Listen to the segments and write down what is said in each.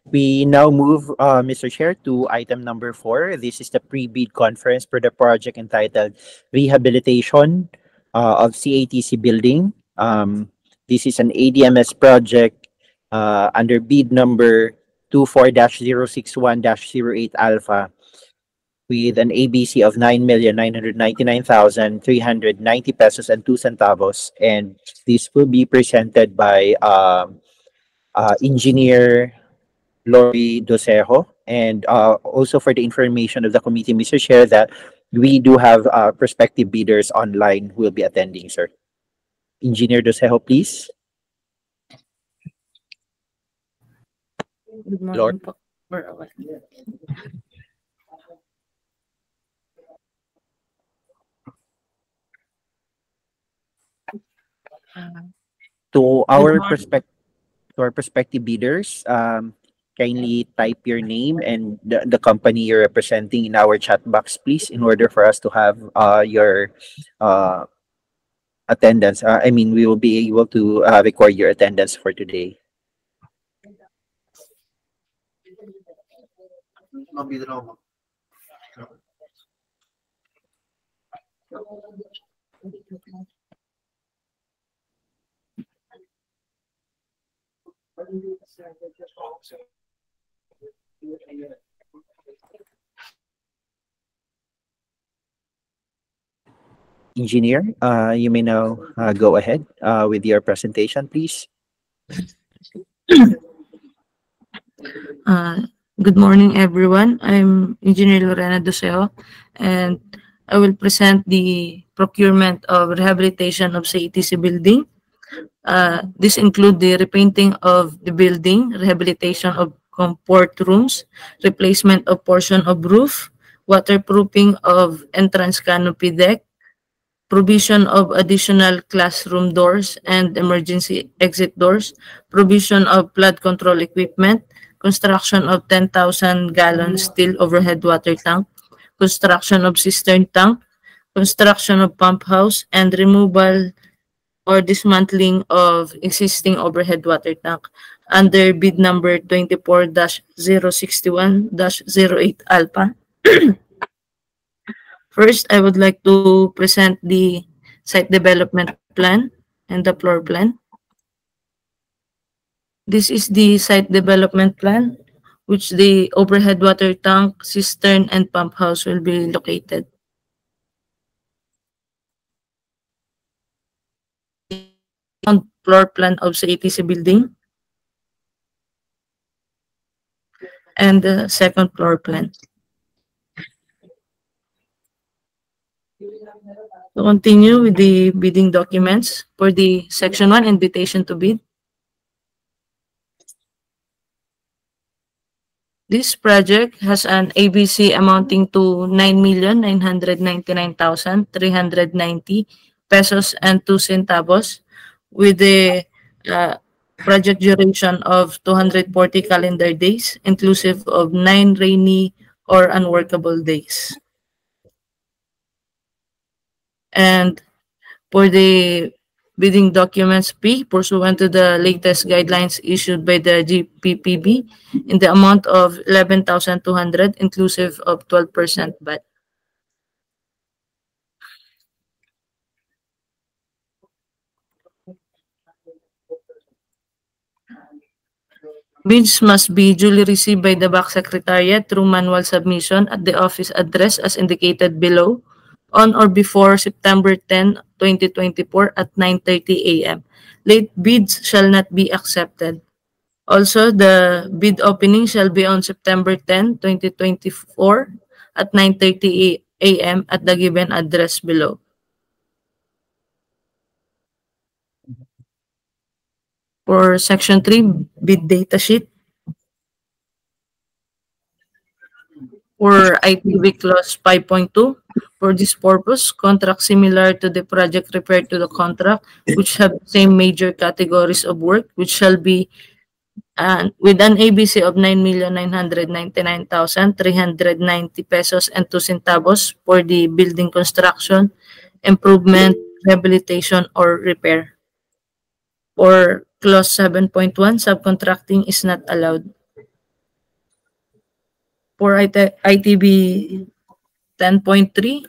We now move, Mr. Chair, to item number 4. This is the pre-bid conference for the project entitled Rehabilitation of CATC Building. This is an ADMS project under bid number 24-061-08 Alpha with an ABC of 9,999,390 pesos and 2 centavos. And this will be presented by Engineer Lori Dosejo. And also for the information of the committee, Mr. Chair, that we do have prospective bidders online who will be attending, sir. Engineer Dosejo, please. Good Lord. morning po. We're away. To our morning. prospective bidders, kindly type your name and the company you're representing in our chat box, please, in order for us to have your attendance. I mean, we will be able to record your attendance for today. Engineer, you may now go ahead with your presentation, please. Good morning, everyone. I'm Engineer Lorena Doseo, and I will present the procurement of rehabilitation of CATC building. This include the repainting of the building, rehabilitation of comfort rooms, replacement of portion of roof, waterproofing of entrance canopy deck, provision of additional classroom doors and emergency exit doors, provision of flood control equipment, construction of 10,000 gallon steel overhead water tank, construction of cistern tank, construction of pump house, and removal or dismantling of existing overhead water tank under bid number 24-061-08 Alpha. First, I would like to present the site development plan and the floor plan. This is the site development plan, which the overhead water tank, cistern, and pump house will be located. On floor plan of CATC building and the second floor plan. To continue with the bidding documents for the Section 1 invitation to bid. This project has an ABC amounting to 9,999,390 pesos and 2 centavos with the project duration of 240 calendar days, inclusive of 9 rainy or unworkable days. And for the bidding documents P, pursuant to the latest guidelines issued by the GPPB in the amount of 11,200 inclusive of 12% VAT. Bids must be duly received by the BAC Secretariat through manual submission at the office address as indicated below on or before September 10, 2024 at 9:30 a.m. Late bids shall not be accepted. Also, the bid opening shall be on September 10, 2024 at 9:30 a.m. at the given address below. For Section 3, bid data sheet. For ITV Clause 5.2, for this purpose, contract similar to the project referred to the contract, which have the same major categories of work, which shall be with an ABC of 9,999,390 pesos and 2 centavos for the building construction, improvement, rehabilitation, or repair. For Clause 7.1, subcontracting is not allowed. For ITB 10.3,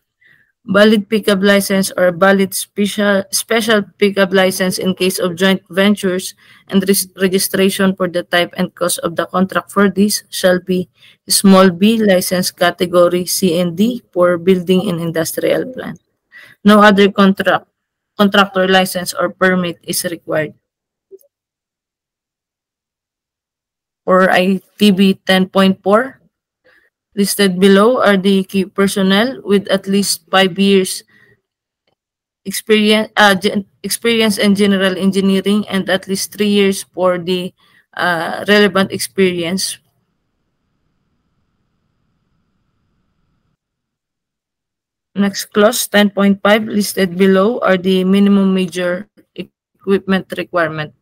valid pickup license or valid special pickup license in case of joint ventures and registration for the type and cost of the contract for this shall be small b license category C and D for building and industrial plant. No other contractor license or permit is required. For ITB 10.4, listed below are the key personnel with at least 5 years experience in general engineering and at least 3 years for the relevant experience. Next clause 10.5 listed below are the minimum major equipment requirement.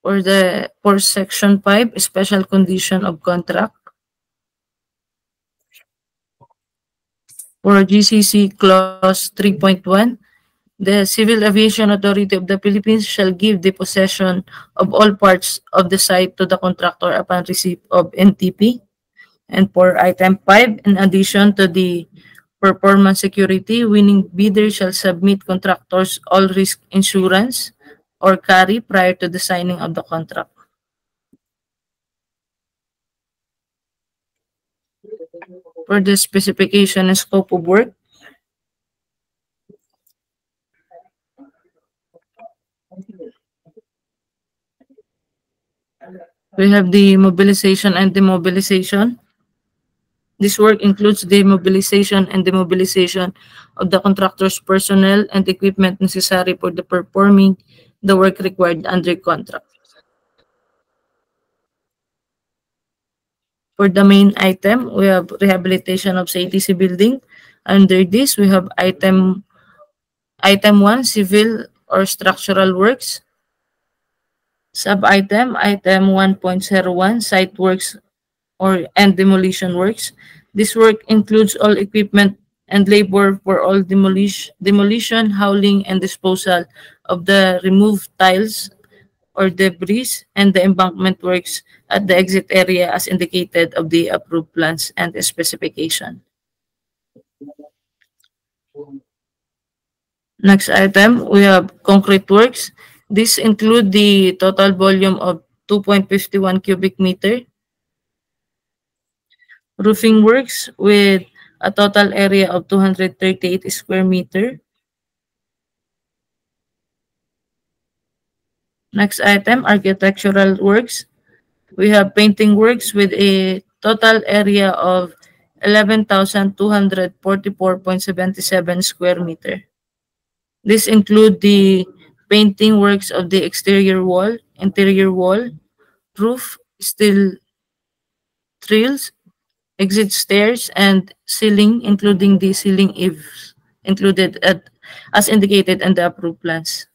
For section 5, special condition of contract. For GCC clause 3.1, the Civil Aviation Authority of the Philippines shall give the possession of all parts of the site to the contractor upon receipt of NTP. And for item 5, in addition to the performance security, winning bidder shall submit contractors all risk insurance or carry prior to the signing of the contract. For the specification and scope of work, we have the mobilization and demobilization. This work includes the mobilization and demobilization of the contractor's personnel and equipment necessary for the performing the work required under contract. For the main item, we have rehabilitation of CATC building. Under this, we have item 1, civil or structural works. Sub-item, item 1.01, site works and demolition works. This work includes all equipment and labor for all demolition, hauling, and disposal of the removed tiles or debris and the embankment works at the exit area as indicated of the approved plans and the specification. Next item, we have concrete works. This include the total volume of 2.51 cubic meter. Roofing works with a total area of 238 square meter. Next item, architectural works. We have painting works with a total area of 11,244.77 square meter. This include the painting works of the exterior wall, interior wall, roof, steel trills, exit stairs, and ceiling, including the ceiling eaves included as indicated in the approved plans.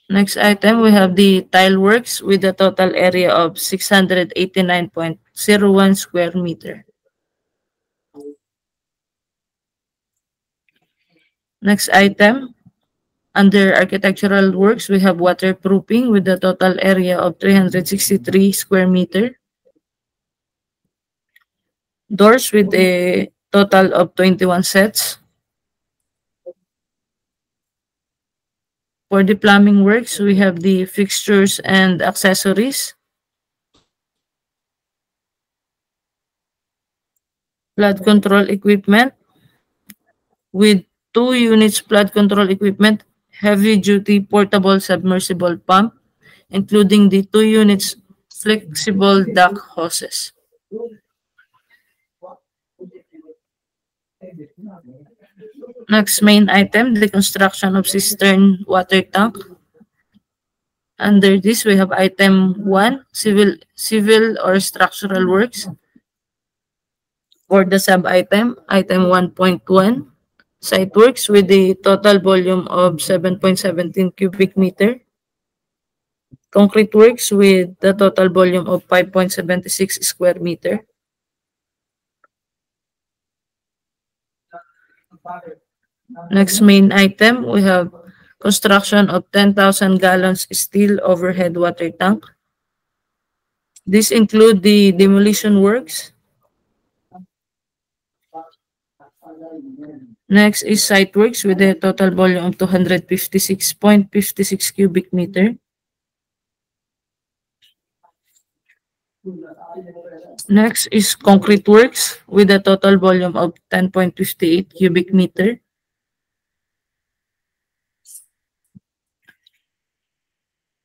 Next item, we have the tile works with a total area of 689.01 square meter. Next item, under architectural works, we have waterproofing with a total area of 363 square meter. Doors with a total of 21 sets. For the plumbing works, we have the fixtures and accessories. Flood control equipment with 2 units flood control equipment, heavy-duty portable submersible pump, including the 2 units flexible duct hoses. Next main item, the construction of cistern water tank. Under this, we have item 1, civil or structural works. For the sub-item, item 1.1, site works with a total volume of 7.17 cubic meter. Concrete works with the total volume of 5.76 square meter. Next main item, we have construction of 10,000 gallons steel overhead water tank. This include the demolition works. Next is site works with a total volume of 256.56 cubic meter. Next is concrete works with a total volume of 10.58 cubic meter.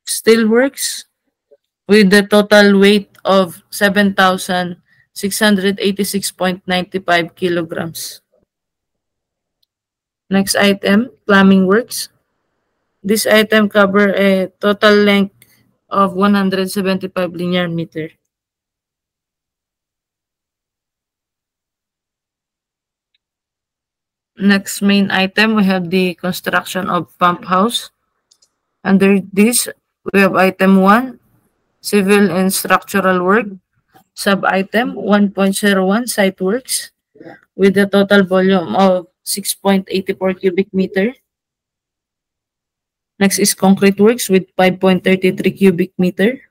Steel works with the total weight of 7,686.95 kilograms. Next item, plumbing works. This item cover a total length of 175 linear meter. Next main item, we have the construction of pump house. Under this, we have item 1, civil and structural work. Sub-item 1.01, site works with a total volume of 6.84 cubic meter. Next is concrete works with 5.33 cubic meter.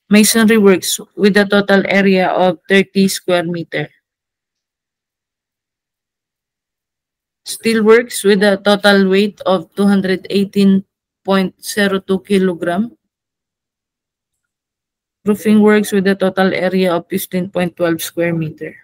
Masonry works with a total area of 30 square meter. Steel works with a total weight of 218.02 kilogram. Roofing works with a total area of 15.12 square meter.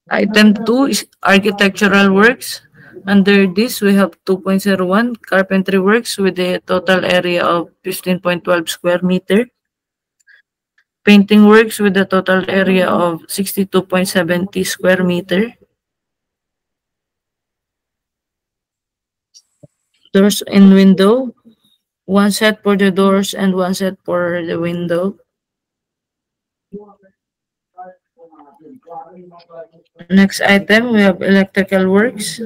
Item 2 is architectural works. Under this, we have 2.01 carpentry works with a total area of 15.12 square meter. Painting works with a total area of 62.70 square meter. Doors and window, one set for the doors and one set for the window. Next item, we have electrical works.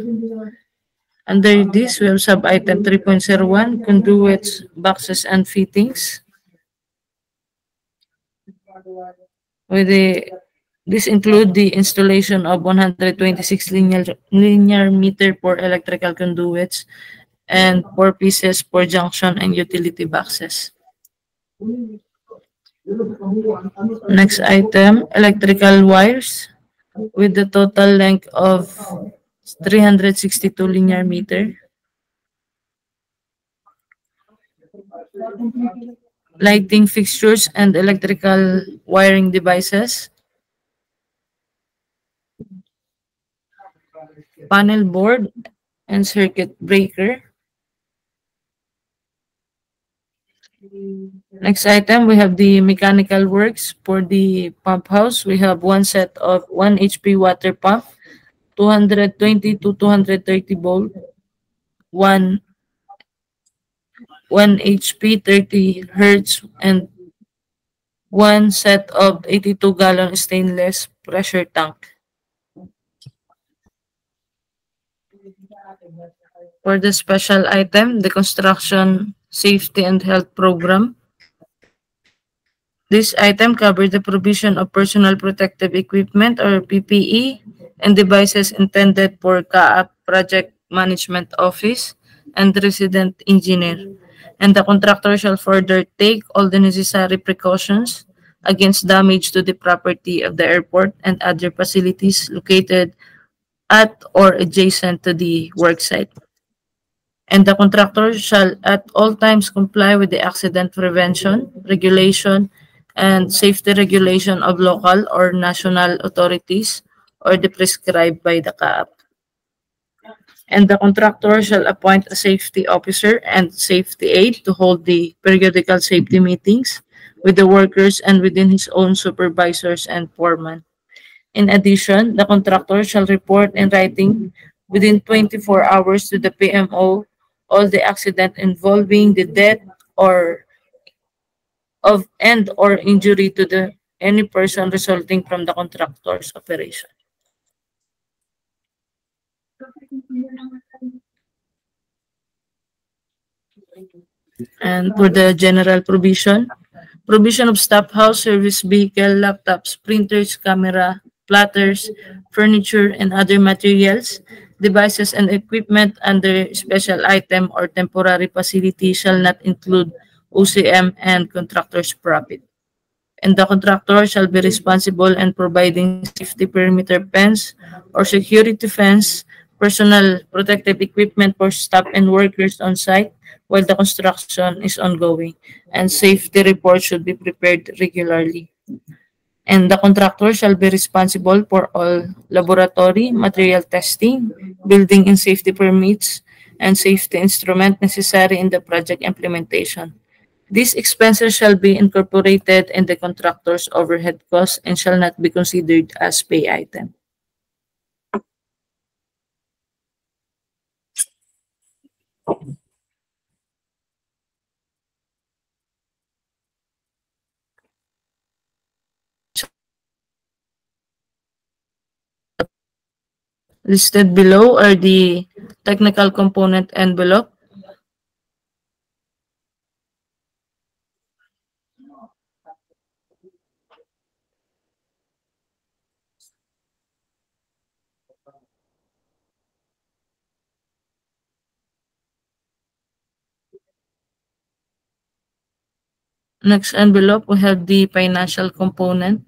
Under this, we have sub-item 3.01, conduits, boxes, and fittings. This include the installation of 126 linear meter for electrical conduits and 4 pieces for junction and utility boxes. Next item, electrical wires with the total length of 362 linear meter. Lighting fixtures and electrical wiring devices. Panel board and circuit breaker. Next item, we have the mechanical works for the pump house. We have one set of 1 HP water pump, 220 to 230 volt, 1 HP 30 hertz, and one set of 82-gallon stainless pressure tank. For the special item, the construction safety and health program. This item covers the provision of personal protective equipment or PPE and devices intended for CAAP Project Management Office and resident engineer. And the contractor shall further take all the necessary precautions against damage to the property of the airport and other facilities located at or adjacent to the worksite. And the contractor shall at all times comply with the accident prevention, regulation, and safety regulation of local or national authorities or the prescribed by the CAAP. And the contractor shall appoint a safety officer and safety aide to hold the periodical safety meetings with the workers and within his own supervisors and foreman. In addition, the contractor shall report in writing within 24 hours to the PMO all the accident involving the death or injury to any person resulting from the contractor's operation. And for the general provision provision of staff house, service vehicle, laptops, printers, camera, platters, furniture, and other materials, devices, and equipment under special item or temporary facility shall not include OCM and contractor's profit. And the contractor shall be responsible in providing safety perimeter fence or security fence, personal protective equipment for staff and workers on site while the construction is ongoing, and safety reports should be prepared regularly. And the contractor shall be responsible for all laboratory, material testing, building and safety permits, and safety instrument necessary in the project implementation. These expenses shall be incorporated in the contractor's overhead costs and shall not be considered as pay item. Listed below are the technical component envelope. Next envelope, we have the financial component.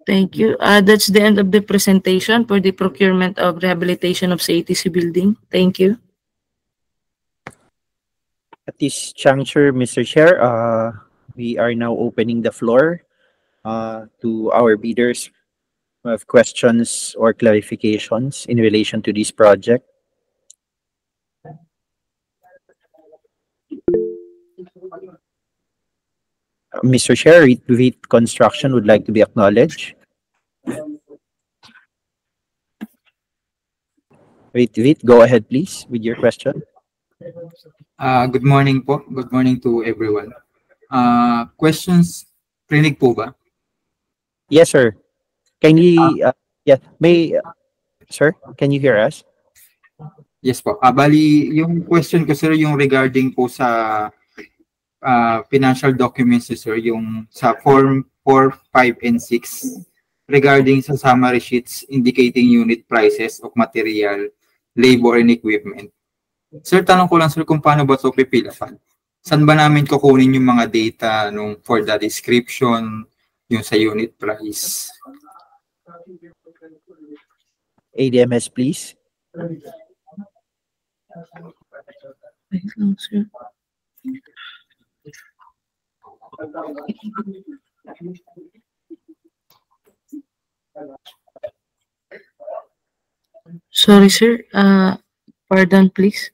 Thank you. That's the end of the presentation for the procurement of rehabilitation of CATC building. Thank you. At this juncture, Mr. Chair, we are now opening the floor to our bidders who have questions or clarifications in relation to this project. Mr. Chair, REIT Construction would like to be acknowledged. REIT, go ahead please with your question. Good morning po. Good morning to everyone. Questions, rinig po ba? Yes, sir. Kindly, sir, can you hear us? Yes po. Bali, yung question ko sir, yung regarding po sa financial documents sir, yung sa form 4, 5, and 6 regarding sa summary sheets indicating unit prices of material, labor, and equipment. Sir, tanong ko lang sir kung paano ba ito pipilapan? Saan ba namin kukunin yung mga data for the description, yung sa unit price? ADMS, please. Sorry, sir. Pardon, please.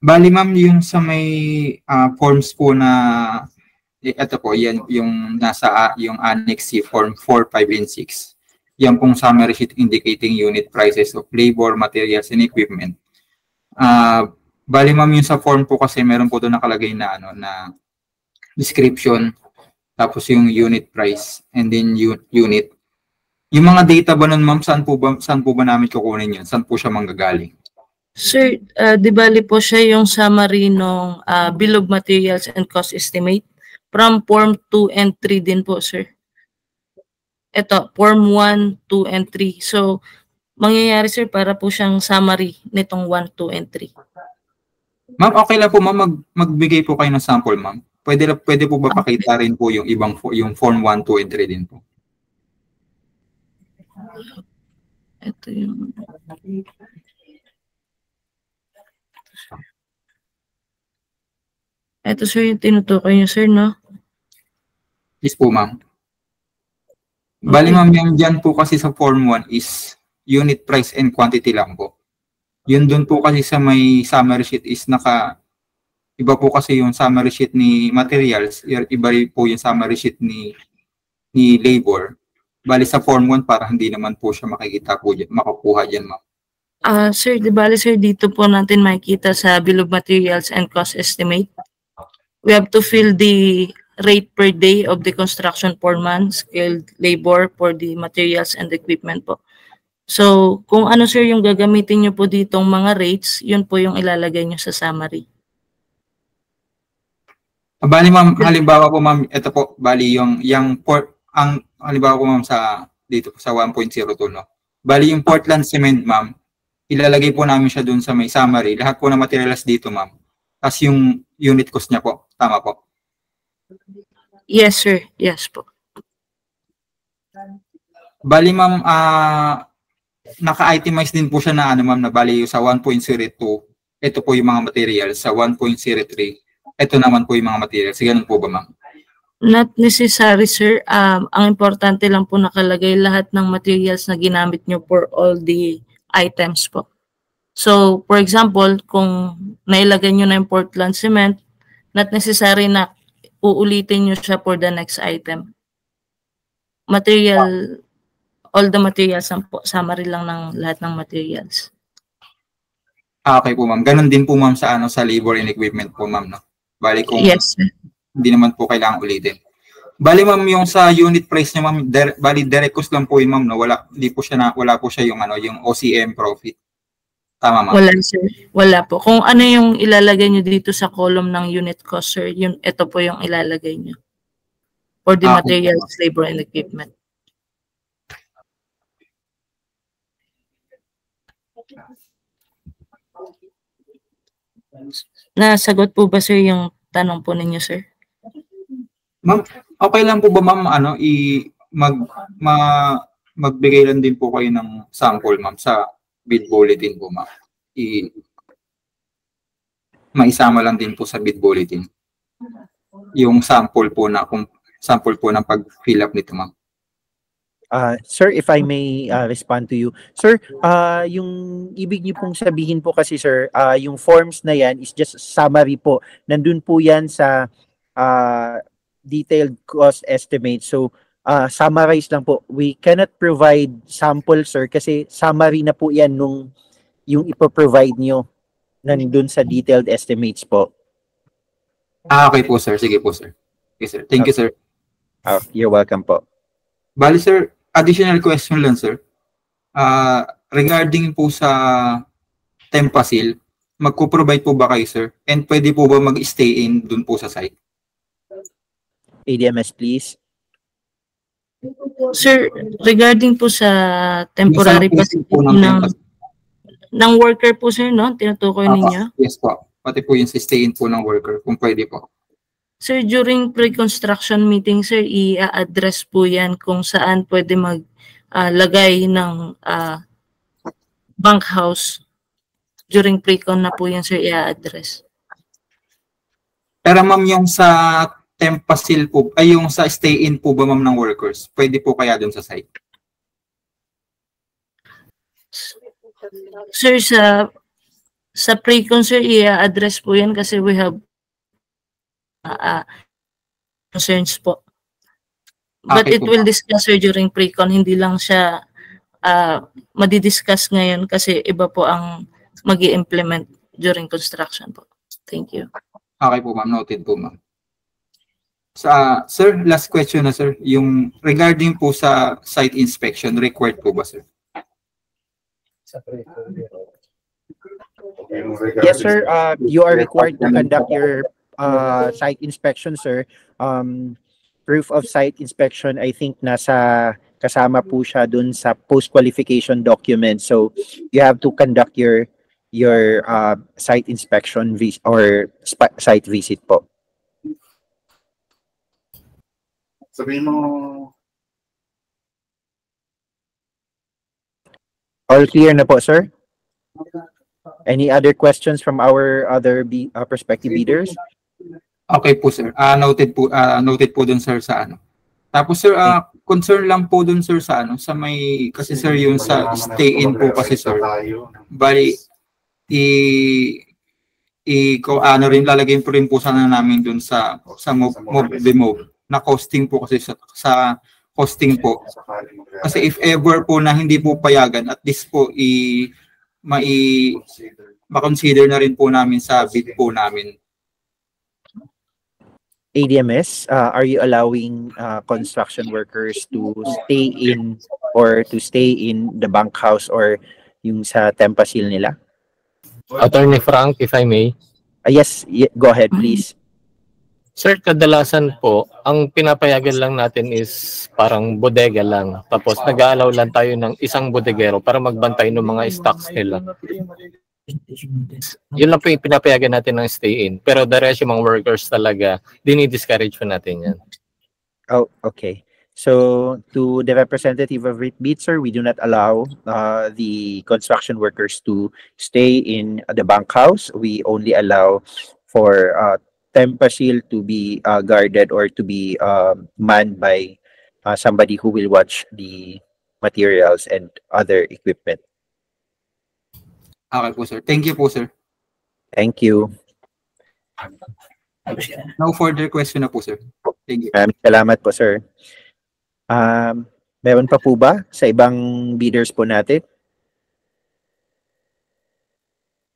Bali ma'am, yung sa may forms po na ito po, yan yung nasa yung Annex C, Form 4, 5, and 6. Yan pong summary sheet indicating unit prices of labor, materials, and equipment. Bali ma'am, yung sa form po kasi meron po doon nakalagay na na description, tapos yung unit price, and then unit. Yung mga data ba nun ma'am, saan po ba namin kukunin yun? Saan po siya manggagaling? Sir, di bali po siya yung summary ng bill of materials and cost estimate from Form 2 and 3 din po, sir. Ito, Form 1, 2, and 3. So, mangyayari, sir, para po siyang summary nitong 1, 2, and 3. Ma'am, okay lang po ma'am, magbigay po kayo ng sample ma'am. Pwede po ba pakita rin po yung ibang yung Form 1, 2, and 3 din po? Ito yung... Ito, sir, yung tinutukoy niyo, sir, no? Yes po, ma'am. Bali, ma'am, yung dyan po kasi sa Form 1 is unit price and quantity lang po. Yun doon po kasi sa may summary sheet is iba po kasi yung summary sheet ni materials, iba po yung summary sheet ni labor. Bali sa Form 1 para hindi naman po siya makikita po dyan, makukuha dyan, ma'am. Sir, di bali, sir, dito po natin makikita sa bill of materials and cost estimate. We have to fill the rate per day of the construction foreman, skilled labor for the materials and equipment po. So, kung ano sir yung gagamitin nyo po ditong mga rates, yun po yung ilalagay nyo sa summary. Bali ma'am, halimbawa po ma'am, ito po, bali ang halimbawa po ma'am sa dito po sa 1.02 no. Bali yung Portland cement ma'am, ilalagay po namin siya dun sa may summary. Lahat po ng materials dito ma'am. Tapos yung unit cost niya po, tama po. Yes sir, yes po. Bali ma'am, naka-itemize din po siya na ano ma'am, na bali sa 1.02, ito po yung mga materials, sa 1.03, ito naman po yung mga materials. Ganun po ba ma'am? Not necessary sir. Ang importante lang po nakalagay lahat ng materials na ginamit nyo for all the items po. So, for example, kung nailagay nyo na yung Portland cement, not necessary na uulitin nyo siya for the next item. Material, all the materials po, summary lang ng lahat ng materials. Okay po ma'am. Ganun din po ma'am sa ano sa labor and equipment po ma'am no. Bali kung yes, sir. Hindi naman po kailangan ulitin. Bali ma'am yung sa unit price niya ma'am, bali direct cost lang po yun ma'am no. Wala po siya yung ano yung OCM profit. Tama ma'am? Wala sir. Wala po. Kung ano yung ilalagay nyo dito sa column ng unit cost sir, yun ito po yung ilalagay nyo. For the materials, labor and equipment. Nasagot po ba sir yung tanong po ninyo sir? Ma'am, okay lang po ba ma'am ano magbigay lang din po kayo ng sample ma'am sa bid bulletin po ma'am. Maisama lang din po sa bid bulletin. Yung sample po ng pag-fill up nito ma'am. Sir, if I may respond to you. Sir, yung ibig niyo pong sabihin po kasi sir, yung forms na yan is just summary po. Nandun po yan sa detailed cost estimate. So, summarize lang po. We cannot provide sample sir kasi summary na po yan nung yung ipoprovide nyo nandun sa detailed estimates po. Okay po sir. Sige po sir. Okay sir. Thank you sir. You're welcome po. Bali sir, additional question lang sir. Regarding po sa Tempasil, magpo-provide po ba kayo sir? And pwede po ba mag-stay in dun po sa site? ADMS please. Sir, regarding po sa temporary facility ng worker po sir, no? Tinutukoy ninyo? Yes po. Pati po yung stay in po ng worker, kung pwede po. Sir, during pre-construction meeting, sir, i-address po yan kung saan pwede maglagay ng bunkhouse. During pre-con na po yan, sir, i-address. Pero ma'am, yung sa Tempasil po, ay yung sa stay-in po ba ma'am ng workers, pwede po kaya dun sa site? Sir, sa pre-con, sir, i-address po yan kasi we have concerns po. But Okay it will discuss sir during pre-con, hindi lang siya madidiscuss ngayon kasi iba po ang mag-i-implement during construction po. Thank you. Okay po ma'am, noted po ma'am. Sir, last question na sir, yung regarding po sa site inspection, required po ba sir? Yes sir, you are required to conduct your site inspection, sir. Proof of site inspection, I think kasama po siya dun sa post-qualification document. So, you have to conduct your site inspection or site visit po. Sabihin mo. All clear na po, sir? Any other questions from our other prospective bidders? Okay po sir. Noted po dun sir sa ano. Tapos sir, concern lang po dun sir sa ano, sa may kasi sir yung sa stay in po kasi sir. Bali ano rin lalagay po rin po sana namin dun sa move na costing po kasi sa costing po. Kasi if ever po na hindi po payagan, at least po ma-consider na rin po namin sa bid po namin. ADMS, are you allowing construction workers to stay in or to stay in the bunkhouse or yung sa Tempasil nila? Attorney Frank, if I may. Yes, go ahead, please. Sir, kadalasan po, ang pinapayagan lang natin is parang bodega lang. Tapos nag-aalaw lang tayo ng isang bodegero para magbantay ng mga stocks nila. Yun lang po yung pinapayagan natin ng stay-in. Pero the rest yung mga workers talaga, dinidiscourage po natin yan. Oh, okay. So, to the representative of RITBIT, sir, we do not allow the construction workers to stay in the bunkhouse. We only allow for Tempasil to be guarded or to be manned by somebody who will watch the materials and other equipment. Okay po, sir. Thank you po, sir. Thank you. No further question na po, sir. Thank you. Maraming salamat po, sir. Meron pa po ba sa ibang bidders po natin?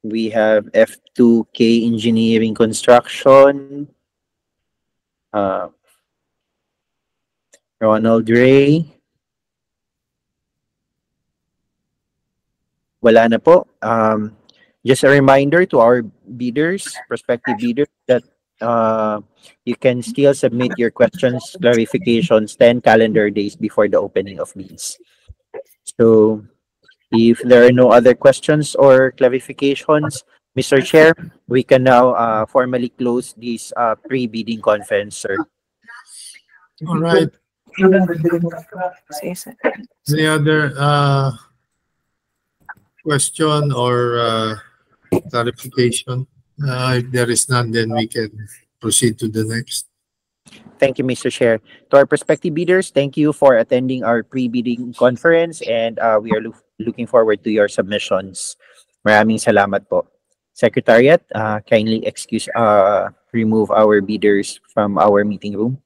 We have F2K Engineering Construction, Ronald Ray. Wala na po. Just a reminder to our bidders, prospective bidders, that you can still submit your questions, clarifications 10 calendar days before the opening of bids. So, if there are no other questions or clarifications, Mr. Chair, we can now formally close this pre-bidding conference, sir. All right. Any other question or clarification? If there is none, then we can proceed to the next. Thank you, Mr. Chair. To our prospective bidders, thank you for attending our pre-bidding conference, and we are looking forward to your submissions. Maraming salamat po. Secretariat, kindly remove our bidders from our meeting room.